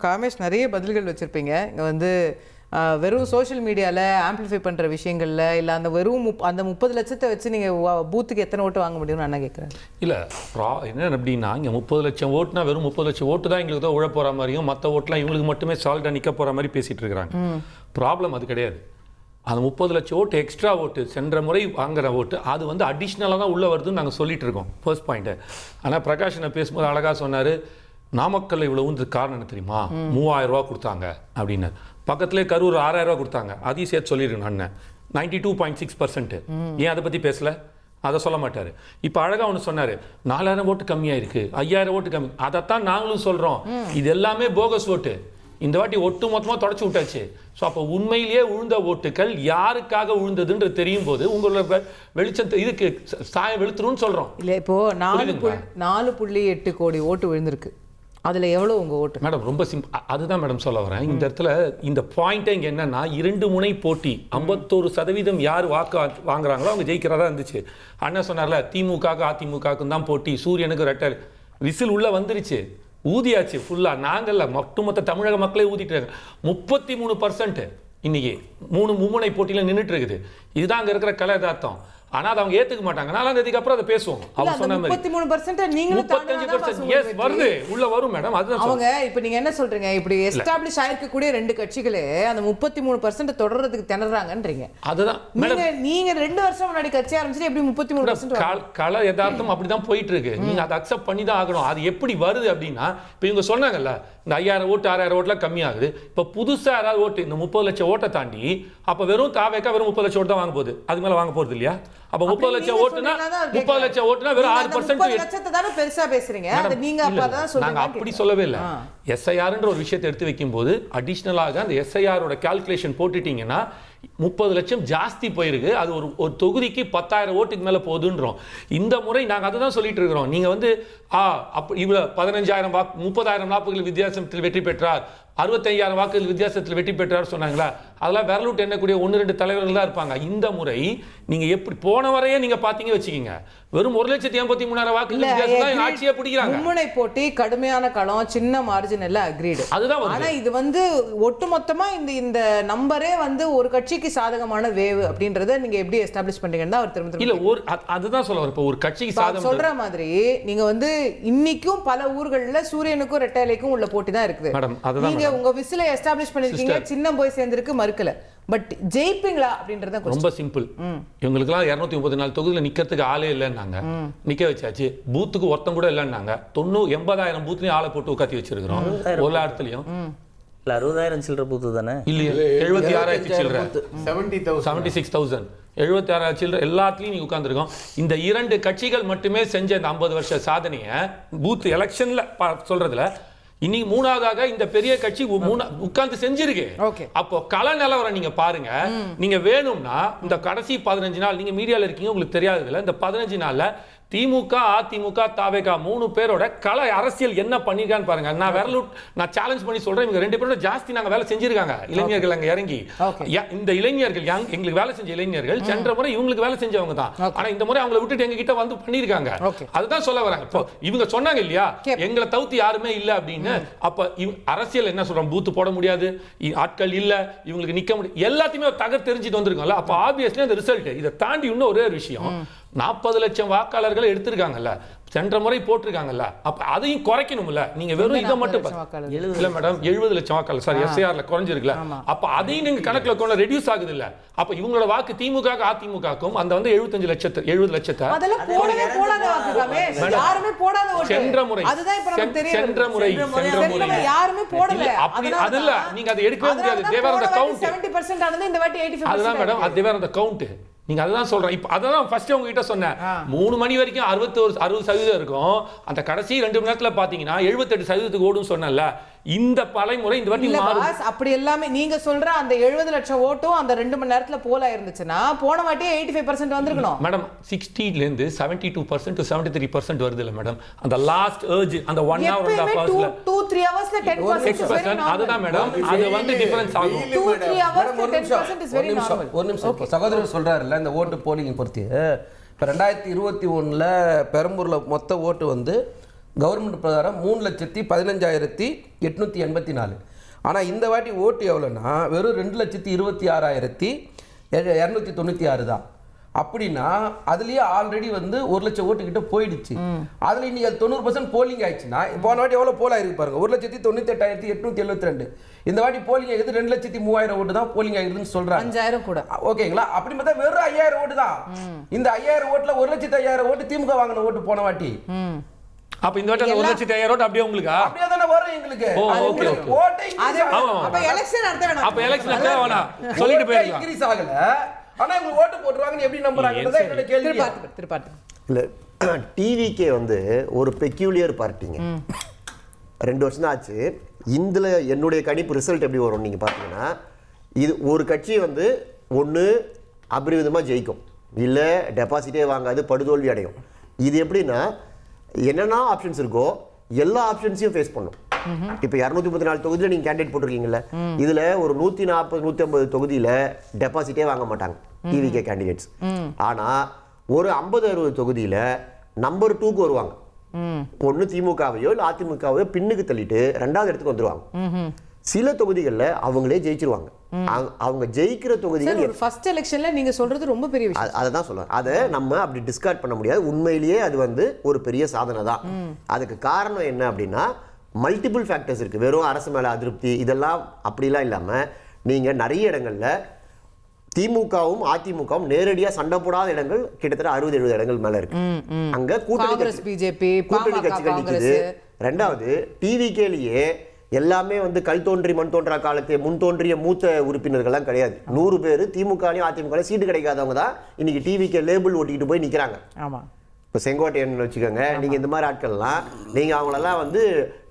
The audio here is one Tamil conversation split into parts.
காமேஷ் நிறைய பதில்கள் வச்சுருப்பீங்க. இங்கே வந்து வெறும் சோஷியல் மீடியாவில் ஆம்பிளிஃபை பண்ணுற விஷயங்களில் இல்லை அந்த வெறும் அந்த 30 லட்சத்தை வச்சு நீங்கள் பூத்துக்கு எத்தனை ஓட்டு வாங்க முடியும்னு அண்ணா கேட்குறேன். இல்லை என்ன அப்படின்னா இங்கே 30 லட்சம் ஓட்டுனா வெறும் 30 லட்சம் ஓட்டு தான் எங்களுக்கு தான் உழ போகிற மாதிரியும் மற்ற ஓட்டுலாம் இவங்களுக்கு மட்டுமே சால்ட்டாக நிற்க போகிற மாதிரி பேசிகிட்டு இருக்கிறாங்க. ப்ராப்ளம் அது கிடையாது. அந்த 30 லட்சம் ஓட்டு எக்ஸ்ட்ரா ஓட்டு சென்ற முறை வாங்குற ஓட்டு அது வந்து அடிஷ்னலாக தான் உள்ளே வருதுன்னு நாங்கள் சொல்லிட்டு இருக்கோம். First point. ஆனால் பிரகாஷ் என்ன பேசும்போது அழகாக சொன்னார், நாமக்கல் இவ்வளவு காரணம் என்ன தெரியுமா, 3000 ரூபா கொடுத்தாங்க அப்படின்னு. பக்கத்துலேயே கரூர் 6000 ரூபா கொடுத்தாங்க, அதையும் சேர்த்து சொல்லியிருக்கேன் அண்ணன். 92.6%. ஏன் அதை பற்றி பேசலை? அதை சொல்ல மாட்டார். இப்போ அழகாக ஒன்று சொன்னார், 4000 ஓட்டு கம்மியாக இருக்குது, 5000 ஓட்டு கம்மி. அதைத்தான் நாங்களும் சொல்கிறோம், இது எல்லாமே போகஸ் ஓட்டு. இந்த வாட்டி ஒட்டு மொத்தமாக தொடச்சி விட்டாச்சு. ஸோ அப்போ உண்மையிலேயே உழுந்த ஓட்டுகள் யாருக்காக உழுந்ததுன்ற தெரியும் போது உங்களோட வெளிச்சத்தை இதுக்கு சாயம் வெளுத்துருன்னு சொல்கிறோம். இல்லை இப்போது 4.8 கோடி ஓட்டு விழுந்திருக்கு, அதில் எவ்வளோ உங்கள் ஓட்டு? மேடம் ரொம்ப அதுதான் மேடம் சொல்ல வரேன். இந்த இடத்துல இந்த பாயிண்ட்டே இங்கே என்னன்னா, 2 முனை போட்டி 51% யார் வாக்கு வாங்குறாங்களோ அவங்க ஜெயிக்கிறதா இருந்துச்சு. அண்ணன் சொன்னார்ல, திமுக அதிமுகவுக்கும் தான் போட்டி, சூரியனுக்கு ரெட்டை விசில் உள்ள வந்துருச்சு, ஊதியாச்சு ஃபுல்லாக. நாங்கள்ல மொத்த தமிழக மக்களே ஊதிட்டாங்க. 33% இன்னைக்கு 3 மும்முனை போட்டியில் நின்றுட்டு இருக்குது. இதுதான் அங்கே இருக்கிற கலை யதார்த்தம். ஆனால் அதை அவங்க ஏற்றுக்க மாட்டாங்க. 4ஆம் தேதிக்கு அப்புறம் அதை பேசுவோம். அவங்க சொன்ன மாதிரி 35% எஸ் வருது, உள்ள வரும் மேடம். அதுதான் அவங்க இப்போ நீங்கள் என்ன சொல்றீங்க, இப்படி எஸ்டாப்ளிஷ் ஆயிருக்கக்கூடிய 2 கட்சிகளே அந்த 33% தொடர்றதுக்கு திணறாங்கன்றீங்க. அதுதான் நீங்க 2 வருஷம் முன்னாடி கட்சி ஆரம்பிச்சுட்டு எப்படி 33% கலை யதார்த்தம் அப்படிதான் போயிட்டு இருக்கு. நீங்க அதை அக்செப்ட் பண்ணி தான் ஆகணும். அது எப்படி வருது அப்படின்னா, இப்போ இவங்க சொன்னாங்கல்ல, இந்த 5000 ஓட்டு 6000 ஓட்டுலாம் கம்மியாகுது. இப்போ புதுசாக யாராவது ஓட்டு இந்த 30 லட்சம் ஓட்டை தாண்டி அப்போ வெறும் தாவேக்கா வெறும் 30 லட்சம் ஓட்டு தான் வாங்க போகுது, அது மேலே வாங்க போகிறது இல்லையா? அப்போ 30 லட்சம் ஓட்டுனா 30 லட்சம் ஓட்டுனா வெறும் 6% பெருசா பேசுறீங்க. நாங்க அப்படி சொல்லவே இல்லை. எஸ்ஐஆர்ன்ற ஒரு விஷயத்தை எடுத்து வைக்கும் போது அடிஷ்னலாக அந்த எஸ்ஐஆரோட கால்குலேஷன் போட்டுட்டீங்கன்னா 30 லட்சம் ஜாஸ்தி போயிருக்கு. அது ஒரு தொகுதிக்கு 10,000 ஓட்டுக்கு மேலே போகுதுன்றோம். இந்த முறை நாங்கள் அதை தான் சொல்லிட்டு இருக்கிறோம். நீங்கள் வந்து இவ்வளோ 15,000 வாக்கு 30,000 வாக்குகள் வித்தியாசத்தில் வெற்றி பெற்றார், 65,000 வாக்குகள் வித்தியாசத்தில் வெற்றி பெற்றார் சொன்னாங்களா, அதெல்லாம் விரலூட்டு எண்ணக்கூடிய 1-2 தலைவர்கள் தான் இருப்பாங்க. இந்த முறை நீங்கள் எப்படி போன வரையே நீங்கள் பார்த்தீங்க வச்சுக்கிங்க, வெறும் 1,83,000 வாக்குகள் வித்தியாசம் தான் ஆட்சியை பிடிக்கிறாங்க. மும்முனை போட்டி, கடுமையான களம், சின்ன மார்ஜின் எல்லாம் அக்ரீடு. அதுதான். ஆனா இது வந்து ஒட்டுமொத்தமா இந்த நம்பரே வந்து ஒரு கட்சிக்கு சாதகமான வேவ் அப்படின்றத நீங்க எப்படி எஸ்டாப்ளிஷ் பண்றீங்கன்னா அவர் திரும்ப இல்ல அதுதான் சொல்ல வரேன். இப்போ ஒரு கட்சிக்கு சாதகம் சொல்ற மாதிரி நீங்க வந்து இன்னைக்கும் பல ஊர்கள்ல சூரியனுக்கும் ரெட்டைலைக்கும் உள்ள போட்டி தான் இருக்குது மேடம். அதுதான் நீங்க உங்க விசில எஸ்டாப்ளிஷ் பண்ணிருக்கீங்க, சின்னம் போய் சேர்ந்திருக்கு, மறுக்கல. பட் ஜெயிப்பீங்களா அப்படின்றத ரொம்ப சிம்பிள். இவங்களுக்குலாம் 234 தொகுதியில் நிக்கிறதுக்கு ஆளே இல்லைன்னாங்க, நிக்க வச்சாச்சு. பூத்துக்கு ஒருத்தம் கூட இல்லைன்னாங்க. 80,000 பூத்லயும் ஆளை போட்டு உட்காத்தி வச்சிருக்கிறோம். ஒரு இடத்துலயும் 60,000 சில்லற பூத்து தானே இல்லையா? 76,000 சில்லற 76,000 76,000 சில்லற எல்லாத்துலயும் நீங்க உட்கார்ந்துருக்கோம். இந்த 2 கட்சிகள் மட்டுமே செஞ்ச இந்த 50 வருஷ சாதனையை பூத் எலெக்ஷன்ல சொல்றதுல இன்னைக்கு 3ஆவதாக இந்த பெரிய கட்சி உட்கார்ந்து செஞ்சிருக்கு. அப்போ கள நிலவரம் நீங்க பாருங்க. நீங்க வேணும்னா இந்த கடைசி 15 நாள் நீங்க மீடியால இருக்கீங்க, உங்களுக்கு தெரியாதுல, இந்த 15 நாள்ல திமுக அதிமுக தாவேகா 3 பேரோட கல அரசியல் என்ன பண்ணிருக்கான்னு பாருங்க. நான் சேலஞ்ச் பண்ணி சொல்றேன், இவங்க 2 பேரோட ஜாஸ்தி நாங்க வேலை செஞ்சிருக்காங்க. இளைஞர்கள் அங்க இறங்கி இந்த இளைஞர்கள் எங்களுக்கு வேலை செஞ்ச இளைஞர்கள் சென்ற முறை இவங்களுக்கு வேலை செஞ்சவங்க தான். ஆனா இந்த முறை அவங்களை விட்டுட்டு எங்க கிட்ட வந்து பண்ணிருக்காங்க. அதுதான் சொல்ல வராங்க. இப்போ இவங்க சொன்னாங்க இல்லையா, எங்களை தவிர்த்து யாருமே இல்ல அப்படின்னு. அப்ப அரசியல் என்ன சொல்றோம், பூத்து போட முடியாது, ஆட்கள் இல்ல, இவங்களுக்கு நிக்க முடியாது, எல்லாத்தையுமே தகர் தெரிஞ்சுட்டு வந்திருக்கோம்ல. அப்ப ஆப்வியஸ்லி அந்த ரிசல்ட். இதை தாண்டி இன்னும் ஒரே ஒரு விஷயம், 40 லட்சம் வாக்காளர்களை எடுத்திருக்காங்கல்ல, சென்ற முறை போட்டிருக்காங்கல்ல, அப்ப அதையும் குறைக்கணும்ல. நீங்க வெறும் இதை மட்டும் இல்ல மேடம், 70 லட்சம் வாக்காளர் சாரி எஸ்ஐஆர்ல குறைஞ்சிருக்குல, அப்ப அதையும் நீங்க கணக்குல கொண்டு ரெடியூஸ் ஆகுது இல்ல. அப்ப இவங்களோட வாக்கு திமுக அதிமுகக்கும் அந்த வந்து 70 லட்சத்தை சென்ற முறை அது இல்ல, நீங்க அதை எடுக்கவே முடியாது. தேவர் அந்த கவுண்ட் 70% ஆனது இந்த வாட்டி 85%. அதுதான் மேடம், அது தேவர் அந்த கவுண்ட். நீங்க அதுதான் சொல்றேன். இப்போ அதான் ஃபர்ஸ்ட் உங்ககிட்ட சொன்னேன், 3 மணி வரைக்கும் 60% இருக்கும். அந்த கடைசி 2 மணி நேரத்துல பாத்தீங்கன்னா 78% ஓடும் சொன்னல. இந்த பலைமுறை இந்த வாட்டி அப்படி எல்லாமே நீங்க சொல்ற அந்த 70 லட்சம் ஓட்டும் அந்த 2 மணி நேரத்துல போல இருந்துச்சுன்னா போன வாட்டியே 85% வந்திருக்கணும் மேடம். 60ல இருந்து 72% to 73% வருது இல்ல மேடம். அந்த லாஸ்ட் எர்ஜ் அந்த 1 hour and a half hours 2-3 ஹவர்ஸ்ல 10% அதுதான் மேடம், அது வந்து டிஃபரன்ஸ் ஆகும். 2-3 hours 10% is very normal. ஒரு நிமிஷம் சகோதரர் சொல்றாருல்ல, இந்த ஓட்டு போலிங் பொறுத்து இப்போ 2021ல் பெரம்பூரில் மொத்த ஓட்டு வந்து கவர்மெண்ட் பிரகாரம் 3,15,884. ஆனால் இந்த வாட்டி ஓட்டு எவ்வளோன்னா வெறும் 2,26,296 தான். அப்படின்னா அதுலயே ஆல்ரெடி வந்து 1,00,000 ஓட்டு கிட்ட போயிடுச்சு. அதுல இன்னைக்கு 90% போலிங் ஆயிடுச்சுன்னா போன வாட்டி எவ்வளவு போல் ஆயிருக்கு பாருங்க, 1,98,872. இந்த வாட்டி போலிங் ஆகுது 2,03,000 ஓட்டு தான் போலிங் ஆகுதுன்னு சொல்றாங்க. 5,000 கூட. ஓகேங்களா? அப்படி பார்த்தா வெறும் 5,000 ஓட்டு தான். இந்த 5,000 ஓட்டுல 1,05,000 ஓட்டு திமுக வாங்கின ஓட்டு போன வாட்டி. அப்ப இந்த வாட்டி 1,05,000 ஓட்டு அப்படியே உங்களுக்கு அப்படியே தானே வரும் எங்களுக்கு. ஓகே ஓட்டை அப்ப எலெக்ஷன் நடத்த வேணாம். அப்ப எலெக்ஷன் நடத்த வேணாம் சொல்லிட்டு போயிடலாம். இன்கிரீஸ் ஆகல, ஆனா இவங்க ஓட்டு போட்டுருவாங்கன்னு எப்படி நம்புறாங்கன்றத என்னோட கேள்வி. திருப்பாத்து இல்லை, டிவிக்கே வந்து ஒரு பெக்யூலியர் பார்ட்டிங்க. 2 வருஷம் தான் ஆச்சு. இதில் என்னுடைய கணிப்பு ரிசல்ட் எப்படி வரும் நீங்கள் பார்த்தீங்கன்னா, இது ஒரு கட்சி வந்து ஒன்று அபரிவிதமாக ஜெயிக்கும், இல்லை டெபாசிட்டே வாங்காது படுதோல்வி அடையும். இது எப்படின்னா என்னென்ன ஆப்ஷன்ஸ் இருக்கோ எல்லா ஆப்ஷன்ஸையும் ஃபேஸ் பண்ணும். இப்போ 234 தொகுதியில் நீங்கள் கேண்டிடேட் போட்டிருக்கீங்களா, இதில் ஒரு 140 150 தொகுதியில் டெபாசிட்டே வாங்க மாட்டாங்க டிவிகே கேண்டிடேட்ஸ். ஆனால் ஒரு 50-60 தொகுதியில் நம்பர் 2க்கு வருவாங்க. ஒன்று திமுகவையோ இல்லை அதிமுகவையோ பின்னுக்கு தள்ளிட்டு 2வது இடத்துக்கு வந்துருவாங்க. சில தொகுதிகளில் அவங்களே ஜெயிச்சிருவாங்க. அவங்க ஜெயிக்கிற தொகுதிகள் ஃபர்ஸ்ட் எலெக்ஷன்ல நீங்க சொல்றது ரொம்ப பெரிய விஷயம். அதை தான் சொல்லுவேன். அதை நம்ம அப்படி டிஸ்கார்ட் பண்ண முடியாது. உண்மையிலேயே அது வந்து ஒரு பெரிய சாதனை தான். அதுக்கு காரணம் என்ன அப்படின்னா மல்டிபிள் ஃபேக்டர்ஸ் இருக்குது. வெறும் அரசு மேலே அதிருப்தி இதெல்லாம் அப்படிலாம் இல்லாமல் நீங்கள் நிறைய இடங்களில் திமுகவும் அதிமுகவும் நேரடியாக சண்டை போடாத இடங்கள் கிட்டத்தட்ட 60-70 இடங்கள் மேலே இருக்கு. அங்கே கூட்டணி கட்சிகள் நிற்குது. 2வது டிவிகேலேயே எல்லாமே வந்து கல் தோன்றி மண் தோன்றா காலத்தை முன் தோன்றிய மூத்த உறுப்பினர்கள்லாம் கிடையாது. 100 பேர் திமுகலையும் அதிமுகலையும் சீட்டு கிடைக்காதவங்க தான் இன்னைக்கு டிவிகே லேபிள் ஓட்டிக்கிட்டு போய் நிற்கிறாங்க. ஆமா, இப்போ செங்கோட்டையன் வச்சுக்கோங்க, நீங்கள் இந்த மாதிரி ஆட்கள்லாம் நீங்கள் அவங்களெல்லாம் வந்து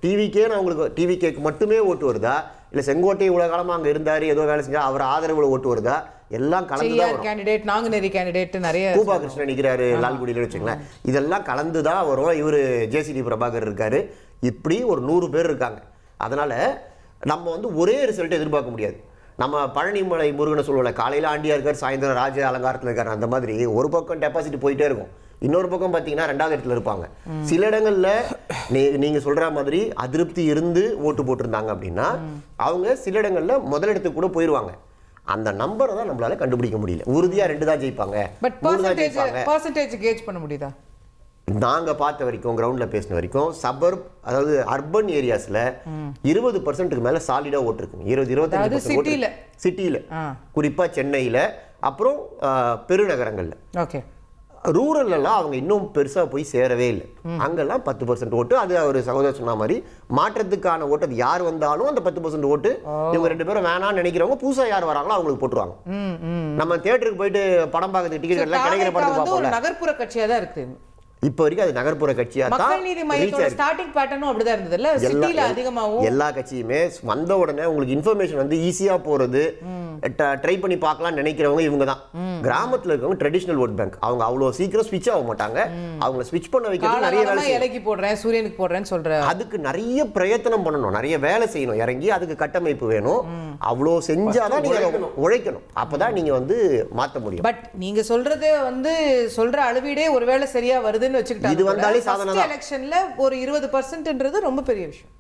டிவிக்கேன்னு அவங்களுக்கு டிவிகேக்கு மட்டுமே ஓட்டு வருதா, இல்லை செங்கோட்டை இவ்வளோ காலமாக அங்கே இருந்தார் ஏதோ வேலை செஞ்சா அவர் ஆதரவில் ஓட்டு வருதா, எல்லாம் கலந்து தான் வரும். கேண்டிடேட் நாங்குநேரி கேண்டிடேட் நிறைய பூபா கிருஷ்ணன் நிற்கிறாரு லால்குடியில் வச்சுங்களேன், இதெல்லாம் கலந்து தான் வரும். இவர் ஜேசிடி பிரபாகர் இருக்காரு, இப்படி ஒரு 100 பேர் இருக்காங்க. அதனால நம்ம வந்து ஒரே ரிசல்ட் எதிர்பார்க்க முடியாது. நம்ம பழனிமலை முருகனை சொல்லுவோம்ல, காலையில் ஆண்டியா இருக்கார் சாயந்தரம் ராஜ அலங்காரத்தில் இருக்காரு, அந்த மாதிரி ஒரு பக்கம் டெபாசிட் போயிட்டே இருக்கும், இன்னொரு பக்கம் பார்த்தீங்கன்னா 2வது இடத்துல இருப்பாங்க. சில இடங்கள்ல நீங்க சொல்ற மாதிரி அதிருப்தி இருந்து ஓட்டு போட்டிருந்தாங்க அப்படின்னா அவங்க சில இடங்கள்ல முதலிடத்துக்கு கூட போயிடுவாங்க. அந்த நம்பரை தான் நம்மளால கண்டுபிடிக்க முடியல. உறுதியா 2 தான் ஜெயிப்பாங்க, பட் பர்சன்டேஜ் கேஜ் பண்ண முடியுதா? நாங்க பார்த்த வரைக்கும் கிரவுண்ட்ல பேசின வரைக்கும் சபர்ப் அதாவது அர்பன் ஏரியாஸ்ல 20% மேல சாலிடா ஓட்டு இருக்குங்க. 20-25% சிட்டியில, குறிப்பா சென்னையில, அப்புறம் பெருநகரங்கள்ல. ஓகே, ரூரல்லாம் அவங்க இன்னும் பெருசா போய் சேரவே இல்லை. அங்கெல்லாம் 10% ஓட்டு. அது ஒரு சகோதரர் சொன்ன மாதிரி மாற்றத்துக்கான ஓட்டு, அது யார் வந்தாலும் அந்த 10% ஓட்டு இவங்க 2 பேரும் வேணாம்னு நினைக்கிறவங்க புதுசா யார் வராங்களோ அவங்களுக்கு போட்டுருவாங்க. நம்ம தியேட்டருக்கு போயிட்டு படம் பார்க்கறதுக்கு டிக்கெட் எல்லாம் கிடைக்கிற படத்துக்கு பார்ப்போம்ல, நகர்ப்புற கட்சியா தான் இருக்கு இப்போ வரைக்கும். அது நகர்ப்புற கட்சியா தான். மக்கள் நீதி மையத்தோட ஸ்டார்டிங் பேட்டர்னும் அப்படிதான் இருந்ததுல, சிட்டில அதிகமாவும் எல்லா கட்சியுமே வந்த உடனே உங்களுக்கு இன்ஃபர்மேஷன் வந்து ஈஸியா போறது, ட்ரை பண்ணி பார்க்கலாம்னு நினைக்கிறவங்க இவங்க தான். கிராமத்துல இருக்கவங்க ட்ரெடிஷனல் ஓட் பேங்க், அவங்க அவ்வளவு சீக்கிரம் ஸ்விட்ச் ஆக மாட்டாங்க. அவங்கள ஸ்விட்ச் பண்ண வைக்கிறது நிறைய வேலை, இலைக்கு போடுறேன் சூரியனுக்கு போடுறேன்னு சொல்ற, அதுக்கு நிறைய பிரயத்தனம் பண்ணணும், நிறைய வேலை செய்யணும், இறங்கி அதுக்கு கட்டமைப்பு வேணும். அவ்வளோ செஞ்சாதான் நீங்க உழைக்கணும், அப்பதான் நீங்க வந்து மாற்ற முடியும். பட் நீங்க சொல்றது வந்து சொல்ற அளவீடே ஒருவேளை சரியா வருதுன்னு வச்சுக்கிட்டாங்க, இது வந்தாலே சாதனை தான். எலெக்ஷன்ல ஒரு 20%ன்றது ரொம்ப பெரிய விஷயம்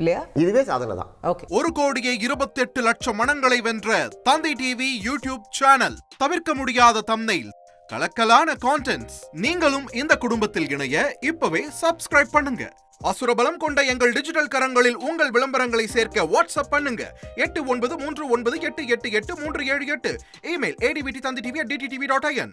இல்லையா? இதுவே சாதனை தான். ஓகே, 1,28,00,000 மனங்களை வென்ற தந்தை டிவி யூடியூப் சேனல். தவிர்க்க முடியாத தம்ப்நெயில், கலக்கலான கான்டென்ட்ஸ். நீங்களும் இந்த குடும்பத்தில் இணைய இப்பவே சப்ஸ்கிரைப் பண்ணுங்க. அசுரபலம் கொண்ட எங்கள் டிஜிட்டல் கரங்களில் உங்கள் விளம்பரங்களை சேர்க்க வாட்ஸ்அப் பண்ணுங்க. 8939888838. Email advttv@dttv.in.